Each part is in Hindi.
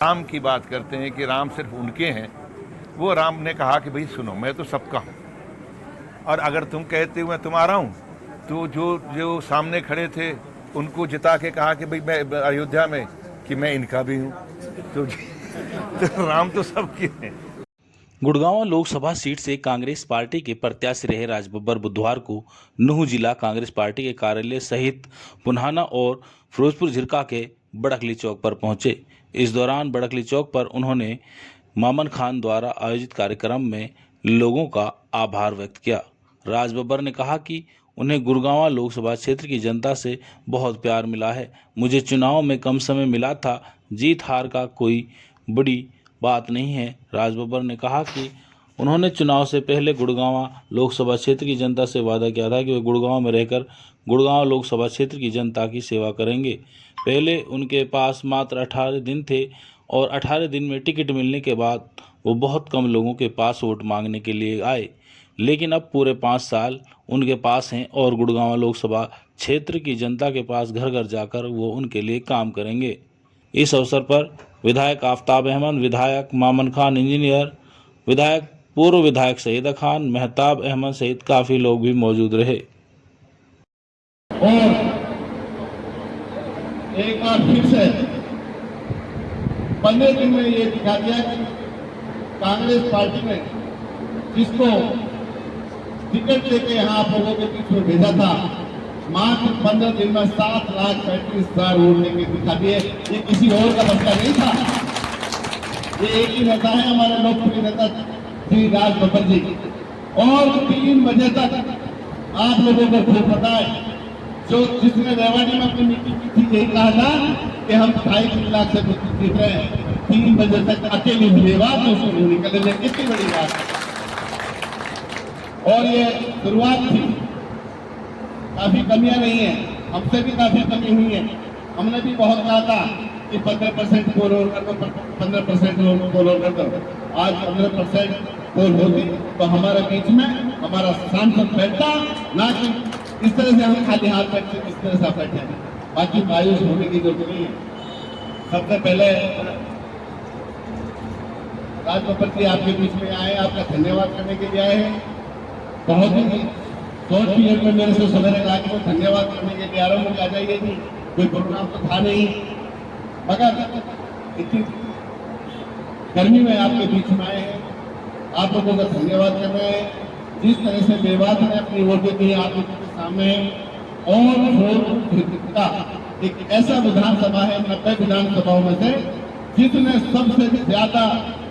राम की बात करते हैं कि राम सिर्फ उनके हैं। वो राम ने कहा कि भाई सुनो, मैं तो सबका हूँ, और अगर तुम कहते हो मैं तुम्हारा हूँ, तो जो जो सामने खड़े थे उनको जिता के कहा कि भाई मैं अयोध्या में कि मैं इनका भी हूँ। तो राम तो सबके हैं। गुड़गांव लोकसभा सीट से कांग्रेस पार्टी के प्रत्याशी रहे राज बब्बर बुधवार को नूंह जिला कांग्रेस पार्टी के कार्यालय सहित पुन्हाना और फिरोजपुर झिरका के बड़कली चौक पर पहुंचे। इस दौरान बड़कली चौक पर उन्होंने मामन खान द्वारा आयोजित कार्यक्रम में लोगों का आभार व्यक्त किया। राज बब्बर ने कहा कि उन्हें गुड़गांव लोकसभा क्षेत्र की जनता से बहुत प्यार मिला है। मुझे चुनाव में कम समय मिला था, जीत हार का कोई बड़ी बात नहीं है। राज बब्बर ने कहा कि उन्होंने चुनाव से पहले गुड़गांव लोकसभा क्षेत्र की जनता से वादा किया था कि वे गुड़गांव में रहकर गुड़गांव लोकसभा क्षेत्र की जनता की सेवा करेंगे। पहले उनके पास मात्र 18 दिन थे और 18 दिन में टिकट मिलने के बाद वो बहुत कम लोगों के पास वोट मांगने के लिए आए, लेकिन अब पूरे 5 साल उनके पास हैं और गुड़गांव लोकसभा क्षेत्र की जनता के पास घर घर जाकर वो उनके लिए काम करेंगे। इस अवसर पर विधायक आफ्ताब अहमद, विधायक मामन खान इंजीनियर, विधायक पूर्व विधायक सईदा खान, मेहताब अहमद सहित काफी लोग भी मौजूद रहे। और एक बार फिर से 15 दिन में ये दिखा दिया कि कांग्रेस पार्टी ने जिसको टिकट लेके यहाँ आप लोगों के बीच में भेजा था, मात्र 15 दिन में 7,35,000 वोट लेके दिखा दिए। ये किसी और का बच्चा नहीं था, ये एक ही नेता है, हमारे लोकप्रिय नेता श्री राज बब्बर जी। और 3 बजे तक आप लोगों को खूब पता है, जो जिसने रेवाड़ी में अपनी मीटिंग की थी, यही कहा था कि हम 2.5-3 लाख से जीत रहे हैं। 3 बजे तक अकेले हुए बात तो उसको नहीं निकले, कितनी बड़ी बात है। और ये शुरुआत थी, काफी कमियां नहीं है, हमसे भी काफी कमी हुई है। हमने भी बहुत कहा था कि 15% पोल और कर दो, 15% पोल और कर दो। आज 15% पोल होती तो हमारे बीच में हमारा सांसद बैठता, ना कि इस तरह से हम खाली हाथ बैठते, इस तरह से बैठे। बाकी मायूस होने की जरूरत नहीं है। सबसे पहले राज बब्बर जी आपके बीच में आए, आपका धन्यवाद करने के लिए आए हैं। बहुत ही शॉर्ट पीरियड में मेरे से सवेरे कहा कि मैं धन्यवाद करने के लिए आ रहा हूँ, मुझे आ जाइए जी, कोई प्रोग्राम तो था नहीं, मगर इतनी गर्मी में आपके बीच में आए हैं, आप लोगों का धन्यवाद करना है। जिस तरह से मेवात ने अपनी वोटें दी आप लोगों के सामने, और एक ऐसा विधानसभा है 90 विधानसभाओं में से जिसने सबसे ज्यादा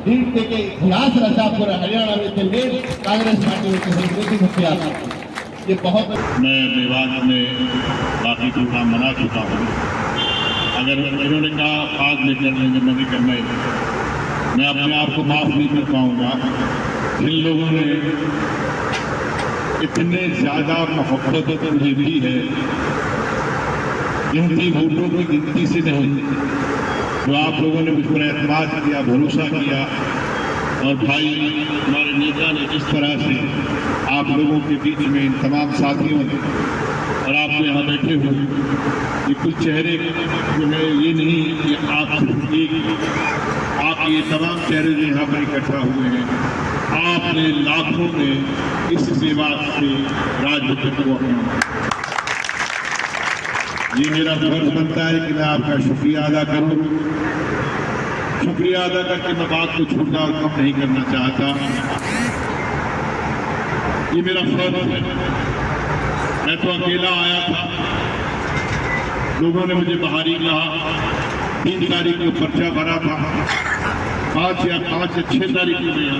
लीड देके इतिहास रचा पूरे हरियाणा में, दिल्ली कांग्रेस पार्टी में। ये बहुत मैं मेवात में बाकी प्रोग्राम बना चुका हूँ। अगर इन्होंने कहा खाद लेकर लेंगे, मैं नहीं करना ही, मैं अपने आप को माफ नहीं कर पाऊंगा। जिन लोगों ने इतने ज्यादा मोहब्बत तो मुझे दी है, गिनती वोटों की गिनती से नहीं, जो आप लोगों ने मुझ पर एतमाद किया, भरोसा किया, और भाई हमारे नेता ने जिस तरह से आप लोगों के बीच में इन तमाम साथियों ने और आप यहाँ बैठे हुए, ये कुछ चेहरे जो है, ये नहीं कि आप ये तमाम चेहरे जो यहाँ पर इकट्ठा हुए हैं, आपने लाखों में इस सेवा से राजनीति को अपना। ये मेरा फर्ज बनता है कि मैं आपका शुक्रिया अदा करूं। शुक्रिया अदा करके मैं बात को छोटा और कम नहीं करना चाहता, ये मेरा फर्ज है। मैं तो अकेला आया था, लोगों ने मुझे बाहरी कहा, 3 तारीख को पर्चा भरा था, 5 या 6 तारीख को मैं यहाँ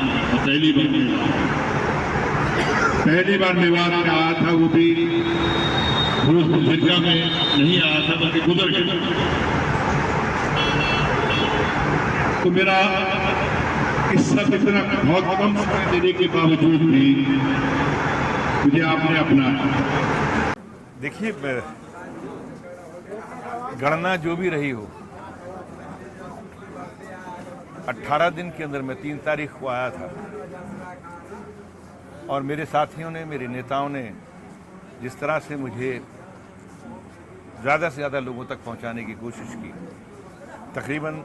पहली बार मेवात में आया था, वो भी फिरोजपुर झिरका में नहीं आया था, बल्कि गुजर गया। तो मेरा किस्सा कितना बहुत कम समय देने के बावजूद भी मुझे आपने अपनाया। देखिए, गणना जो भी रही हो, 18 दिन के अंदर मैं 3 तारीख को आया था, और मेरे साथियों ने, मेरे नेताओं ने जिस तरह से मुझे ज़्यादा से ज़्यादा लोगों तक पहुंचाने की कोशिश की, तकरीबन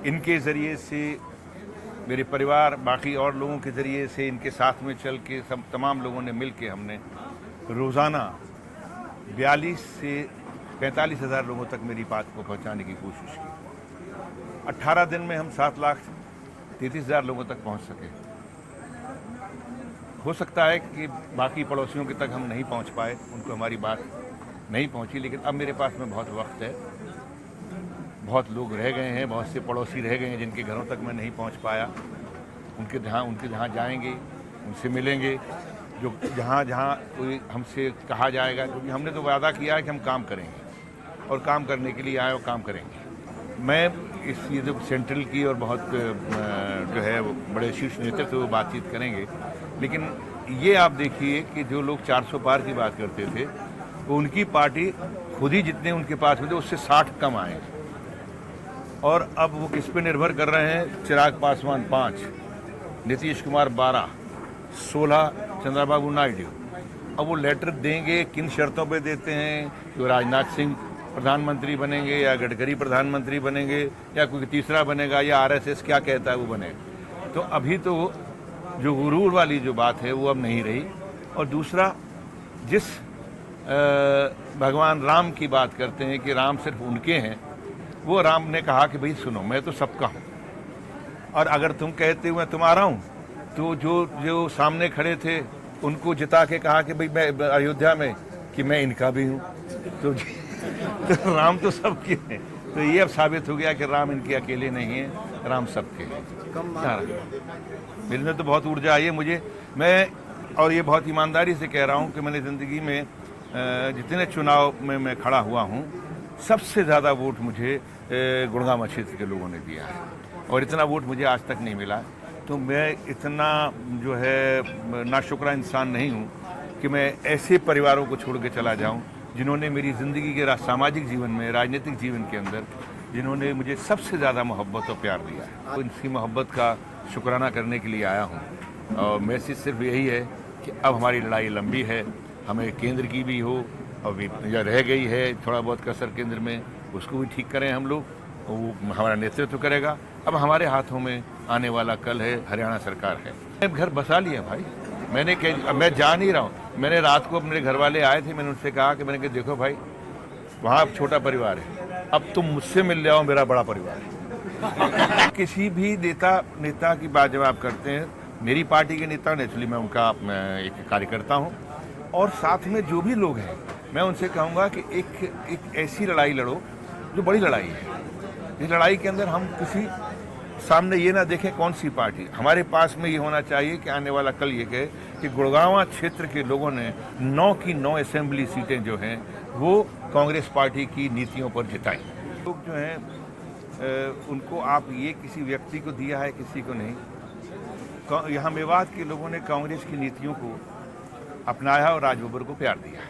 इनके ज़रिए से मेरे परिवार बाकी और लोगों के ज़रिए से इनके साथ में चल के सब तमाम लोगों ने मिल के हमने रोज़ाना 42 से 45 हज़ार लोगों तक मेरी बात को पहुंचाने की कोशिश की। 18 दिन में हम 7,33,000 लोगों तक पहुंच सके। हो सकता है कि बाकी पड़ोसियों के तक हम नहीं पहुंच पाए, उनको हमारी बात नहीं पहुंची, लेकिन अब मेरे पास में बहुत वक्त है। बहुत लोग रह गए हैं, बहुत से पड़ोसी रह गए हैं जिनके घरों तक मैं नहीं पहुंच पाया। उनके जहाँ जाएंगे, उनसे मिलेंगे, जो जहाँ कोई हमसे कहा जाएगा, क्योंकि हमने तो वादा किया है कि हम काम करेंगे और काम करने के लिए आए और काम करेंगे। मैं इस ये जो सेंट्रल की और बहुत जो है वो बड़े शीर्ष नेतृत्व वो बातचीत करेंगे, लेकिन ये आप देखिए कि जो लोग 400 पार की बात करते थे, वो उनकी पार्टी खुद ही जितने उनके पास हुए थे उससे 60 कम आए, और अब वो किस पे निर्भर कर रहे हैं? चिराग पासवान 5, नीतीश कुमार 12, 16 चंद्रबाबू नायडू। अब वो लेटर देंगे, किन शर्तों पे देते हैं? तो राजनाथ सिंह प्रधानमंत्री बनेंगे या गडकरी प्रधानमंत्री बनेंगे या कोई तीसरा बनेगा या आरएसएस क्या कहता है वो बनेगा। तो अभी तो जो गुरूर वाली जो बात है वो अब नहीं रही। और दूसरा, जिस भगवान राम की बात करते हैं कि राम सिर्फ उनके हैं, वो राम ने कहा कि भाई सुनो, मैं तो सबका हूँ, और अगर तुम कहते हो मैं तुम्हारा हूँ, तो जो सामने खड़े थे उनको जिता के कहा कि भाई मैं अयोध्या में कि मैं इनका भी हूँ, तो राम तो सबके हैं। तो ये अब साबित हो गया कि राम इनके अकेले नहीं है, राम सबके हैं। मेरे में तो बहुत ऊर्जा आई है मुझे, और ये बहुत ईमानदारी से कह रहा हूँ कि मैंने ज़िंदगी में जितने चुनाव में मैं खड़ा हुआ हूँ, सबसे ज़्यादा वोट मुझे गुड़गांव क्षेत्र के लोगों ने दिया है, और इतना वोट मुझे आज तक नहीं मिला। तो मैं इतना जो है नाशुक्रा इंसान नहीं हूँ कि मैं ऐसे परिवारों को छोड़ के चला जाऊँ जिन्होंने मेरी ज़िंदगी के सामाजिक जीवन में, राजनीतिक जीवन के अंदर जिन्होंने मुझे सबसे ज़्यादा मोहब्बत और प्यार दिया है। तो इनकी मोहब्बत का शुक्राना करने के लिए आया हूँ, और मैसेज सिर्फ यही है कि अब हमारी लड़ाई लंबी है, हमें केंद्र की भी हो, और भी रह गई है थोड़ा बहुत कसर केंद्र में, उसको भी ठीक करें हम लोग, वो हमारा नेतृत्व करेगा। अब हमारे हाथों में आने वाला कल है, हरियाणा सरकार है। मैं घर बसा लिया भाई, मैं जा नहीं रहा हूँ। मैंने रात को अपने घर वाले आए थे, मैंने उनसे कहा कि मैंने कहा देखो भाई, वहाँ छोटा परिवार है, अब तुम मुझसे मिल जाओ, मेरा बड़ा परिवार है। किसी भी नेता की बात जब आप करते हैं, मेरी पार्टी के नेता नेचुरली मैं उनका एक कार्यकर्ता हूँ, और साथ में जो भी लोग हैं मैं उनसे कहूँगा कि एक ऐसी लड़ाई लड़ो जो बड़ी लड़ाई है। इस लड़ाई के अंदर हम किसी सामने ये ना देखें कौन सी पार्टी, हमारे पास में ये होना चाहिए कि आने वाला कल ये कहे कि गुड़गांव क्षेत्र के लोगों ने 9 की 9 असेंबली सीटें जो हैं वो कांग्रेस पार्टी की नीतियों पर जिताई। लोग जो हैं उनको आप ये किसी व्यक्ति को दिया है, किसी को नहीं। यहाँ मेवात के लोगों ने कांग्रेस की नीतियों को अपनाया और राज बब्बर को प्यार दिया।